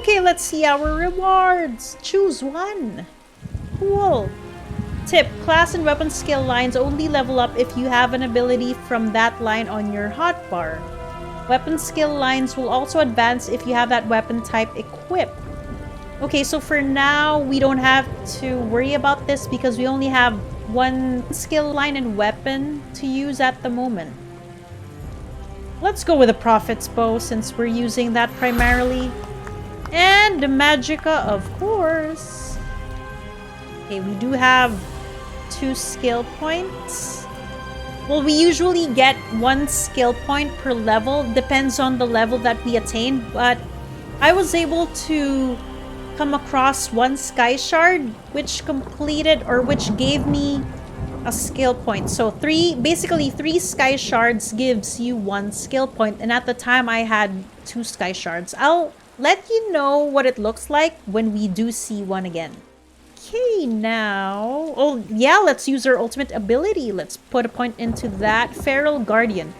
Okay, let's see our rewards. Choose one. Cool. Tip, class and weapon skill lines only level up if you have an ability from that line on your hotbar. Weapon skill lines will also advance if you have that weapon type equipped. Okay, so for now, we don't have to worry about this because we only have one skill line and weapon to use at the moment. Let's go with the Prophet's Bow since we're using that primarily. And the Magicka, of course. Okay, we do have 2 skill points. Well, we usually get 1 skill point per level. Depends on the level that we attain. But I was able to come across 1 Sky Shard, which gave me a skill point. So basically 3 Sky Shards gives you 1 skill point. And at the time, I had 2 Sky Shards. I'll let you know what it looks like when we do see one again. Okay, now... Oh, yeah, let's use our ultimate ability. Let's put a point into that. Feral Guardian.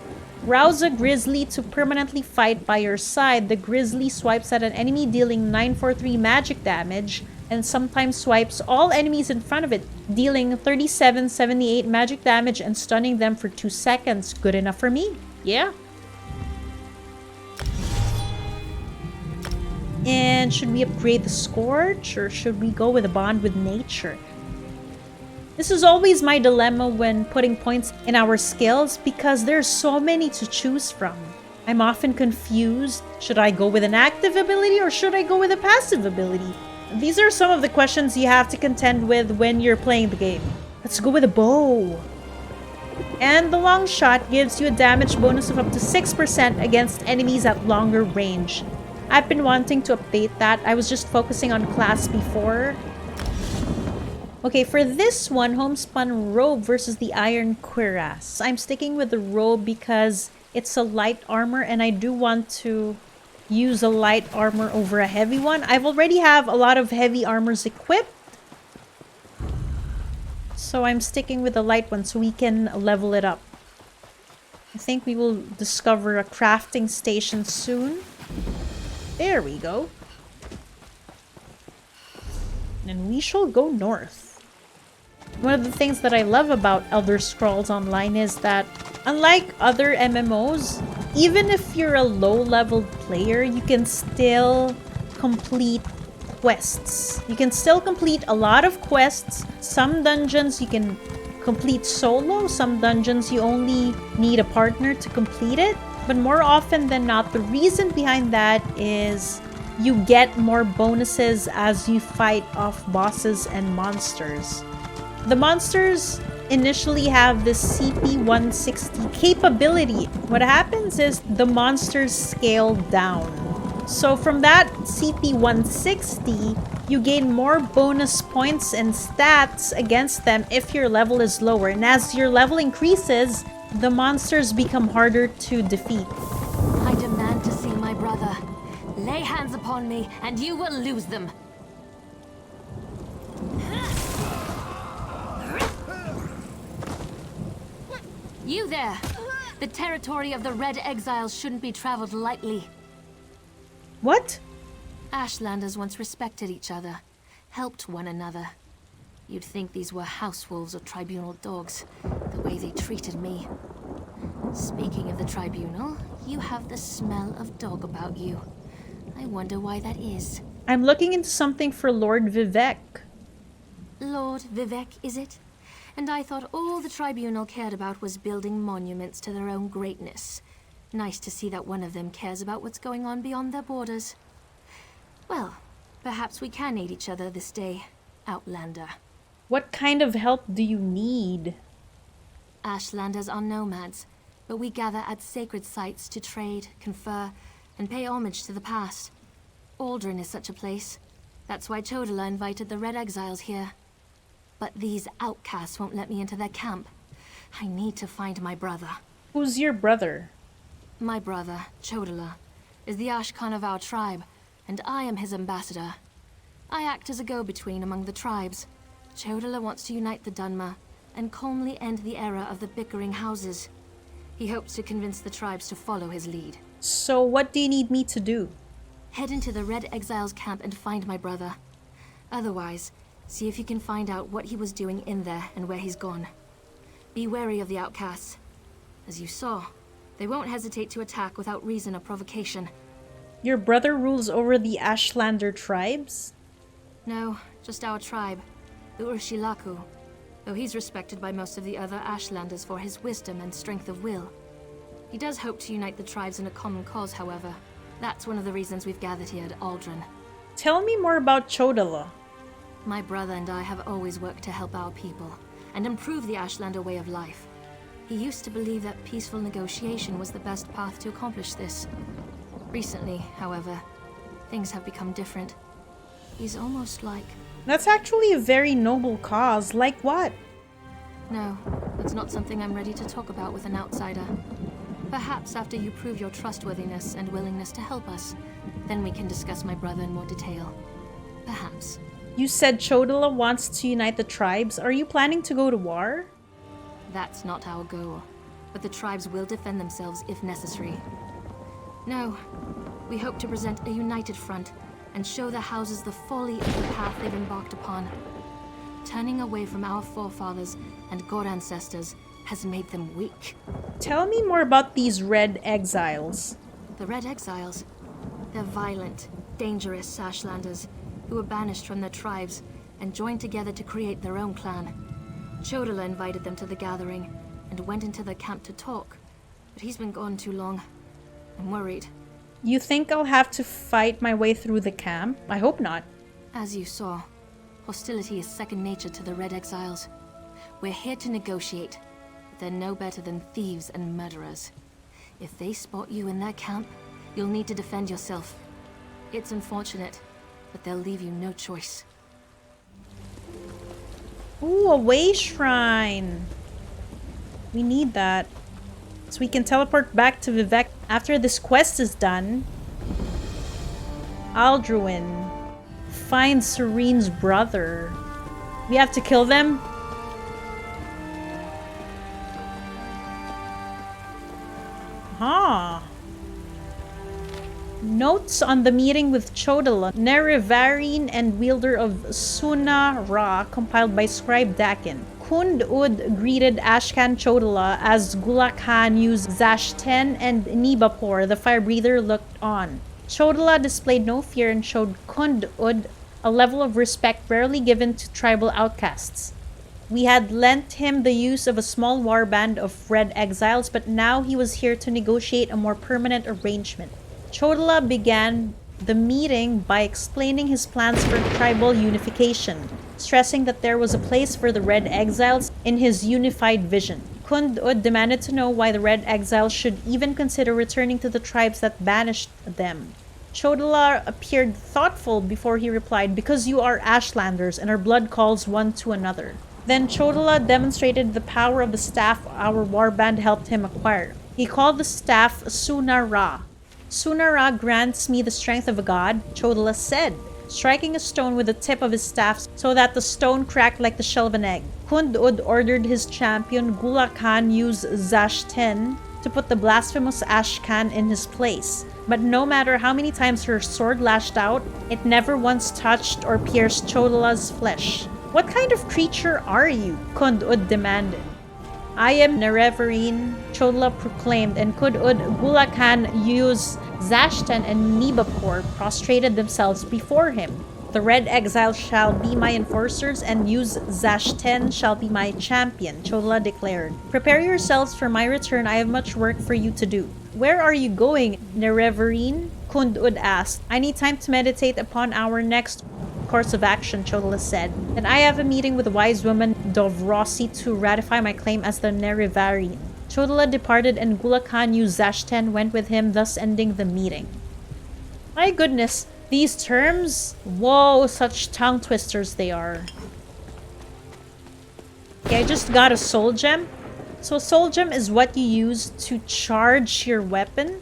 Rouse a Grizzly to permanently fight by your side. The Grizzly swipes at an enemy dealing 943 magic damage and sometimes swipes all enemies in front of it, dealing 3778 magic damage and stunning them for 2 seconds. Good enough for me. Yeah. And should we upgrade the Scourge or should we go with a Bond with Nature? This is always my dilemma when putting points in our skills because there's so many to choose from. I'm often confused. Should I go with an active ability or should I go with a passive ability? These are some of the questions you have to contend with when you're playing the game. Let's go with a bow. And the long shot gives you a damage bonus of up to 6% against enemies at longer range. I've been wanting to update that. I was just focusing on class before. Okay, for this one, Homespun Robe versus the Iron Cuirass. I'm sticking with the Robe because it's a light armor and I do want to use a light armor over a heavy one. I've already have a lot of heavy armors equipped. So I'm sticking with the light one so we can level it up. I think we will discover a crafting station soon. There we go. And we shall go north. One of the things that I love about Elder Scrolls Online is that, unlike other MMOs, even if you're a low-level player, you can still complete quests. You can still complete a lot of quests. Some dungeons you can complete solo. Some dungeons you only need a partner to complete it. But more often than not, the reason behind that is you get more bonuses as you fight off bosses and monsters. The monsters initially have this CP160 capability. What happens is the monsters scale down. So from that CP160, you gain more bonus points and stats against them if your level is lower. And as your level increases, the monsters become harder to defeat. I demand to see my brother. Lay hands upon me, and you will lose them. You there! The territory of the Red Exiles shouldn't be traveled lightly. What? Ashlanders once respected each other, helped one another. You'd think these were house wolves or tribunal dogs, the way they treated me. Speaking of the tribunal, you have the smell of dog about you. I wonder why that is. I'm looking into something for Lord Vivek. Lord Vivek, is it? And I thought all the tribunal cared about was building monuments to their own greatness. Nice to see that one of them cares about what's going on beyond their borders. Well, perhaps we can aid each other this day, Outlander. What kind of help do you need? Ashlanders are nomads, but we gather at sacred sites to trade, confer, and pay homage to the past. Aldrin is such a place. That's why Chodala invited the Red Exiles here. But these outcasts won't let me into their camp. I need to find my brother. Who's your brother? My brother, Chodala, is the Ashkan of our tribe, and I am his ambassador. I act as a go-between among the tribes. Chodala wants to unite the Dunmer and calmly end the era of the bickering houses. He hopes to convince the tribes to follow his lead. So what do you need me to do? Head into the Red Exiles camp and find my brother. Otherwise, see if you can find out what he was doing in there and where he's gone. Be wary of the outcasts. As you saw, they won't hesitate to attack without reason or provocation. Your brother rules over the Ashlander tribes? No, just our tribe, the Urshilaku, though he's respected by most of the other Ashlanders for his wisdom and strength of will. He does hope to unite the tribes in a common cause, however. That's one of the reasons we've gathered here at Aldren. Tell me more about Chodala. My brother and I have always worked to help our people and improve the Ashlander way of life. He used to believe that peaceful negotiation was the best path to accomplish this. Recently, however, things have become different. He's almost like... That's actually a very noble cause. Like what? No, that's not something I'm ready to talk about with an outsider. Perhaps after you prove your trustworthiness and willingness to help us, then we can discuss my brother in more detail. Perhaps. You said Chodala wants to unite the tribes. Are you planning to go to war? That's not our goal, but the tribes will defend themselves if necessary. No, we hope to present a united front and show the houses the folly of the path they've embarked upon. Turning away from our forefathers and god ancestors has made them weak. Tell me more about these Red Exiles. The Red Exiles? They're violent, dangerous Ashlanders who were banished from their tribes and joined together to create their own clan. Chodala invited them to the gathering and went into their camp to talk, but he's been gone too long. I'm worried. You think I'll have to fight my way through the camp? I hope not. As you saw, hostility is second nature to the Red Exiles. We're here to negotiate, but they're no better than thieves and murderers. If they spot you in their camp, you'll need to defend yourself. It's unfortunate, but they'll leave you no choice. Ooh, a way shrine. We need that. So we can teleport back to Vivek after this quest is done. Aldruin. Find Serene's brother. We have to kill them? Huh. Notes on the meeting with Chodala, Nerevarine and wielder of Suna Ra, compiled by Scribe Dakin. Kund Ud greeted Ashkan Chodala as Gulakhan used Zashten, and Nibapor, the fire breather, looked on. Chodala displayed no fear and showed Kund Ud a level of respect rarely given to tribal outcasts. We had lent him the use of a small warband of Red Exiles, but now he was here to negotiate a more permanent arrangement. Chodala began the meeting by explaining his plans for tribal unification, stressing that there was a place for the Red Exiles in his unified vision. Kund Ud demanded to know why the Red Exiles should even consider returning to the tribes that banished them. Chodala appeared thoughtful before he replied, "Because you are Ashlanders and our blood calls one to another." Then Chodala demonstrated the power of the staff our warband helped him acquire. He called the staff Suna Ra. "Suna Ra grants me the strength of a god," Chodala said, striking a stone with the tip of his staff so that the stone cracked like the shell of an egg. Kund Ud ordered his champion Gulakhan use Zashten to put the blasphemous Ashkan in his place. But no matter how many times her sword lashed out, it never once touched or pierced Chodala's flesh. "What kind of creature are you?" Kund Ud demanded. "I am Nerevarine," Chodala proclaimed, and Kund Ud, Gulakhan used Zashten, and Nibapor prostrated themselves before him. "The Red Exile shall be my enforcers, and Use Zashten shall be my champion," Chodala declared. "Prepare yourselves for my return. I have much work for you to do." "Where are you going, Nerevarine?" Kund Ud asked. "I need time to meditate upon our next course of action," Chodala said. "And I have a meeting with the wise woman Dovrossi to ratify my claim as the Nerevarine." Chodala departed, and Gulakhan used Zashten went with him, thus ending the meeting. My goodness, these terms? Whoa, such tongue twisters they are. Okay, I just got a soul gem. So a soul gem is what you use to charge your weapon.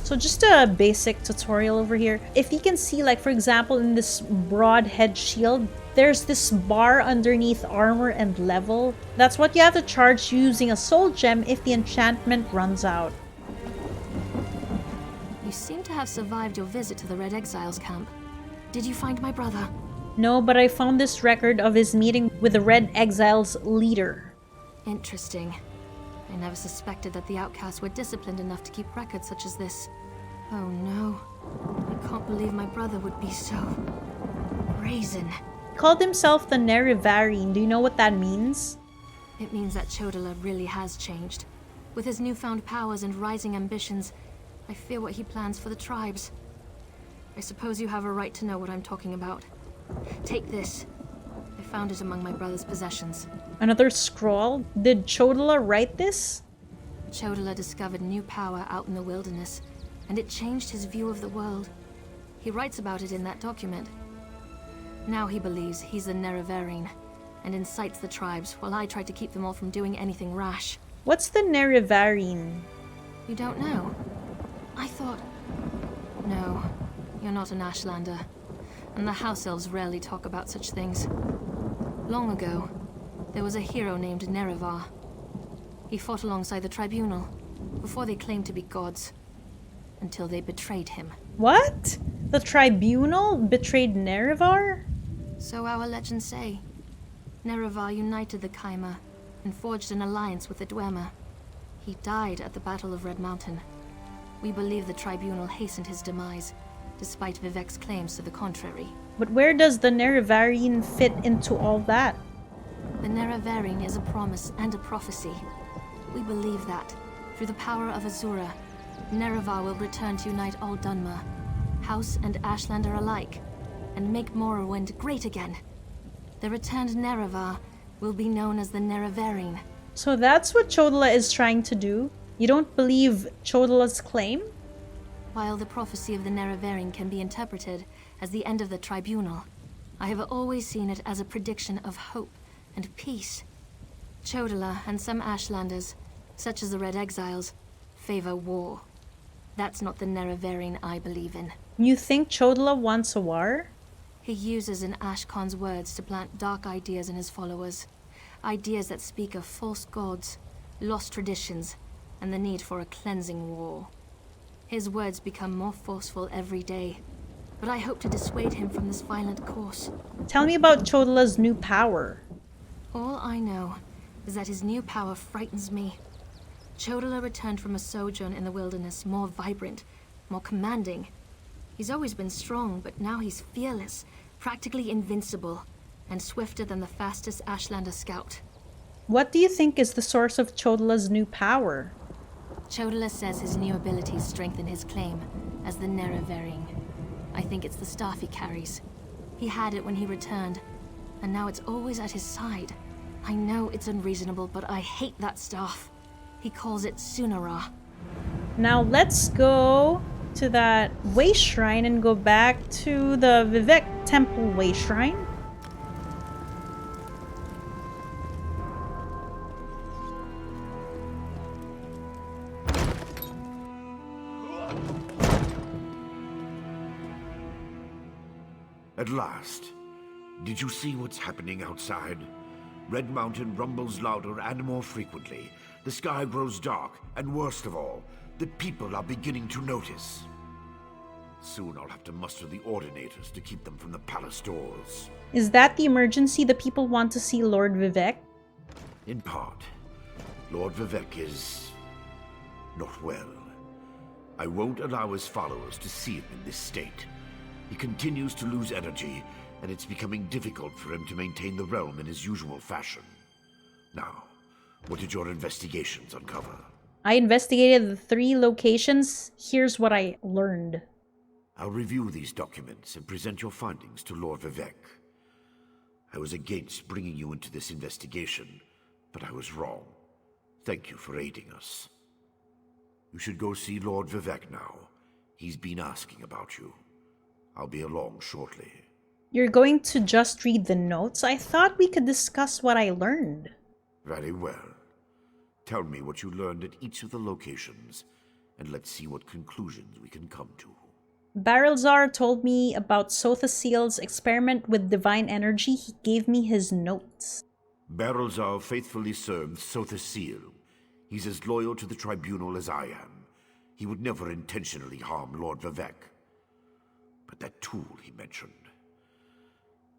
So just a basic tutorial over here. If you can see, like for example, in this broadhead shield, there's this bar underneath armor and level. That's what you have to charge using a soul gem if the enchantment runs out. You seem to have survived your visit to the Red Exiles camp. Did you find my brother? No, but I found this record of his meeting with the Red Exiles leader. Interesting. I never suspected that the outcasts were disciplined enough to keep records such as this. Oh no. I can't believe my brother would be so brazen. He called himself the Nerivarine. Do you know what that means? It means that Chodala really has changed. With his newfound powers and rising ambitions, I fear what he plans for the tribes. I suppose you have a right to know what I'm talking about. Take this. I found it among my brother's possessions. Another scroll? Did Chodala write this? Chodala discovered new power out in the wilderness, and it changed his view of the world. He writes about it in that document. Now he believes he's the Nerivarine, and incites the tribes while I try to keep them all from doing anything rash. What's the Nerivarine? You don't know? I thought... No, you're not an Ashlander, and the House Elves rarely talk about such things. Long ago, there was a hero named Nerevar. He fought alongside the Tribunal, before they claimed to be gods, until they betrayed him. What? The Tribunal betrayed Nerevar? So our legends say. Nerevar united the Kaima and forged an alliance with the Dwemer. He died at the Battle of Red Mountain. We believe the Tribunal hastened his demise, despite Vivek's claims to the contrary. But where does the Nerivarine fit into all that? The Nerivarine is a promise and a prophecy. We believe that, through the power of Azura, Nerevar will return to unite all Dunmer, House and Ashlander alike, and make Morrowind great again. The returned Nerevar will be known as the Nerivarine. So that's what Chodala is trying to do? You don't believe Chodala's claim? While the prophecy of the Nerivarine can be interpreted as the end of the Tribunal, I have always seen it as a prediction of hope and peace. Chodala and some Ashlanders, such as the Red Exiles, favor war. That's not the Nerivarine I believe in. You think Chodala wants a war? He uses an Ashkon's words to plant dark ideas in his followers. Ideas that speak of false gods, lost traditions, and the need for a cleansing war. His words become more forceful every day, but I hope to dissuade him from this violent course. Tell me about Chodala's new power. All I know is that his new power frightens me. Chodala returned from a sojourn in the wilderness more vibrant, more commanding. He's always been strong, but now he's fearless, practically invincible, and swifter than the fastest Ashlander scout. What do you think is the source of Chodala's new power? Chodala says his new abilities strengthen his claim as the Nerivarine. I think it's the staff he carries. He had it when he returned, and now it's always at his side. I know it's unreasonable, but I hate that staff. He calls it Sunara. Now let's go to that way shrine and go back to the Vivek Temple way shrine. At last. Did you see what's happening outside? Red Mountain rumbles louder and more frequently. The sky grows dark, and worst of all, the people are beginning to notice. Soon I'll have to muster the Ordinators to keep them from the palace doors. Is that the emergency the people want to see Lord Vivek? In part. Lord Vivek is... not well. I won't allow his followers to see him in this state. He continues to lose energy, and it's becoming difficult for him to maintain the realm in his usual fashion. Now, what did your investigations uncover? I investigated the 3 locations. Here's what I learned. I'll review these documents and present your findings to Lord Vivek. I was against bringing you into this investigation, but I was wrong. Thank you for aiding us. You should go see Lord Vivek now. He's been asking about you. I'll be along shortly. You're going to just read the notes? I thought we could discuss what I learned. Very well. Tell me what you learned at each of the locations, and let's see what conclusions we can come to. Barrelzar told me about Sothasil's experiment with divine energy. He gave me his notes. Barrelzar faithfully served Sothasil. He's as loyal to the Tribunal as I am. he would never intentionally harm Lord Vivek. But that tool he mentioned...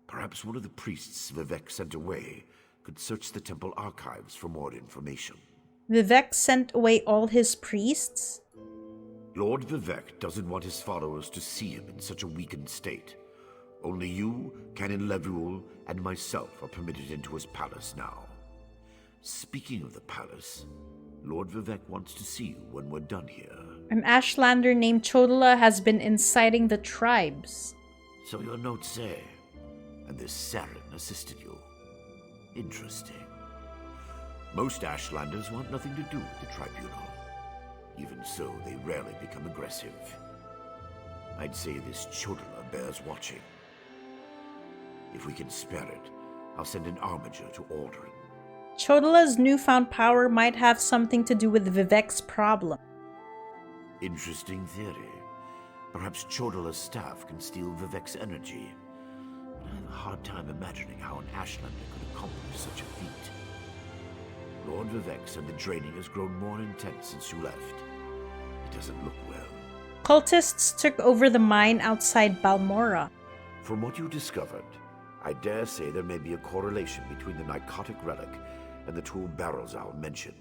Perhaps one of the priests Vivek sent away could search the temple archives for more information. Vivek sent away all his priests? Lord Vivek doesn't want his followers to see him in such a weakened state. Only you, Canon Levuel, and myself are permitted into his palace now. Speaking of the palace, Lord Vivek wants to see you when we're done here. An Ashlander named Chodala has been inciting the tribes. So your notes say, and this Saren assisted you. Interesting. Most Ashlanders want nothing to do with the tribunal. Even so, they rarely become aggressive. I'd say this Chodala bears watching. If we can spare it, I'll send an armiger to Aldrin. Chodala's newfound power might have something to do with Vivek's problem. Interesting theory. Perhaps Chodala's staff can steal Vivek's energy. But I have a hard time imagining how an Ashlander could accomplish such a feat. Lord Vivek said the draining has grown more intense since you left. It doesn't look well. Cultists took over the mine outside Balmora. From what you discovered, I dare say there may be a correlation between the narcotic relic and the tool Barrelzow mentioned.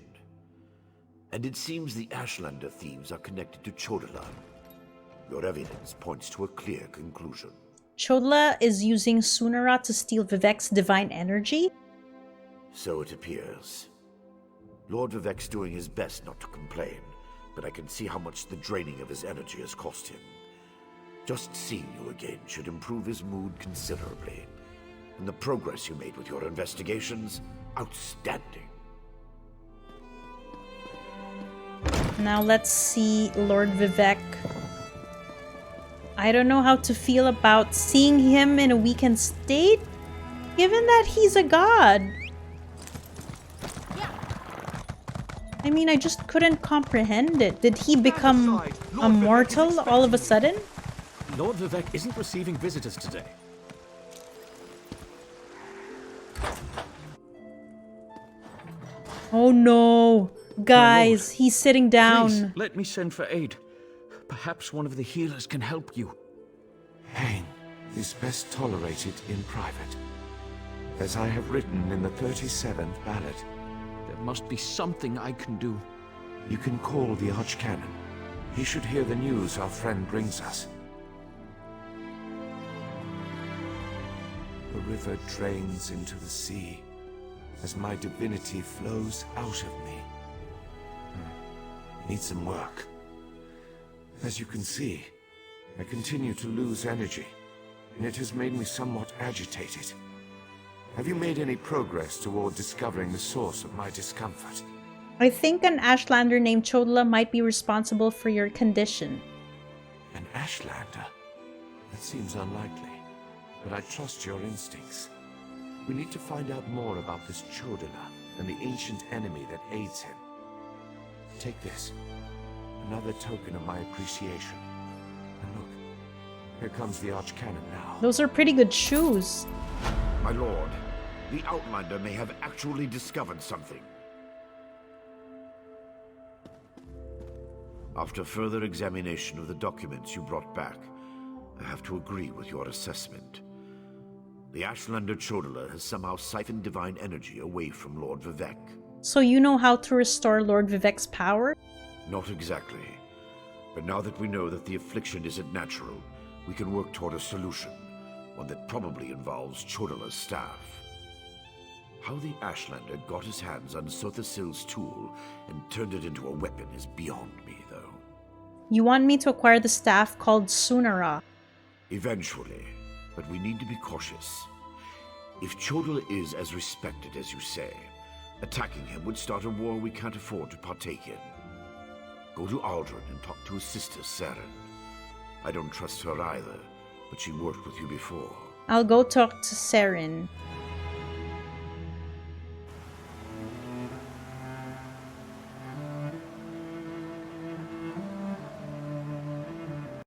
And it seems the Ashlander thieves are connected to Chodala. Your evidence points to a clear conclusion. Chodala is using Sunara to steal Vivek's divine energy? So it appears. Lord Vivek's doing his best not to complain, but I can see how much the draining of his energy has cost him. Just seeing you again should improve his mood considerably. And the progress you made with your investigations, outstanding. Now let's see Lord Vivek. I don't know how to feel about seeing him in a weakened state, given that he's a god. I mean, I just couldn't comprehend it. Did he become a mortal all of a sudden? Lord Vivek isn't receiving visitors today. Oh no. Guys, he's sitting down. Please, let me send for aid. Perhaps one of the healers can help you. Pain is best tolerated in private, as I have written in the 37th ballad. There must be something I can do. You can call the Archcanon. He should hear the news our friend brings us. The river drains into the sea as my divinity flows out of me. Need some work. As you can see, I continue to lose energy, and it has made me somewhat agitated. Have you made any progress toward discovering the source of my discomfort? I think an Ashlander named Chodala might be responsible for your condition. An Ashlander? That seems unlikely, but I trust your instincts. We need to find out more about this Chodala and the ancient enemy that aids him. Take this. Another token of my appreciation. And look, here comes the Archcanon now. Those are pretty good shoes. My lord, the Outlander may have actually discovered something. After further examination of the documents you brought back, I have to agree with your assessment. The Ashlander Chodala has somehow siphoned divine energy away from Lord Vivek. So you know how to restore Lord Vivek's power? Not exactly. But now that we know that the affliction isn't natural, we can work toward a solution. One that probably involves Chodala's staff. How the Ashlander got his hands on Sothasil's tool and turned it into a weapon is beyond me, though. You want me to acquire the staff called Sunara? Eventually, but we need to be cautious. If Chodala is as respected as you say, attacking him would start a war we can't afford to partake in. Go to Aldrin and talk to his sister, Saren. I don't trust her either, but she worked with you before. I'll go talk to Saren.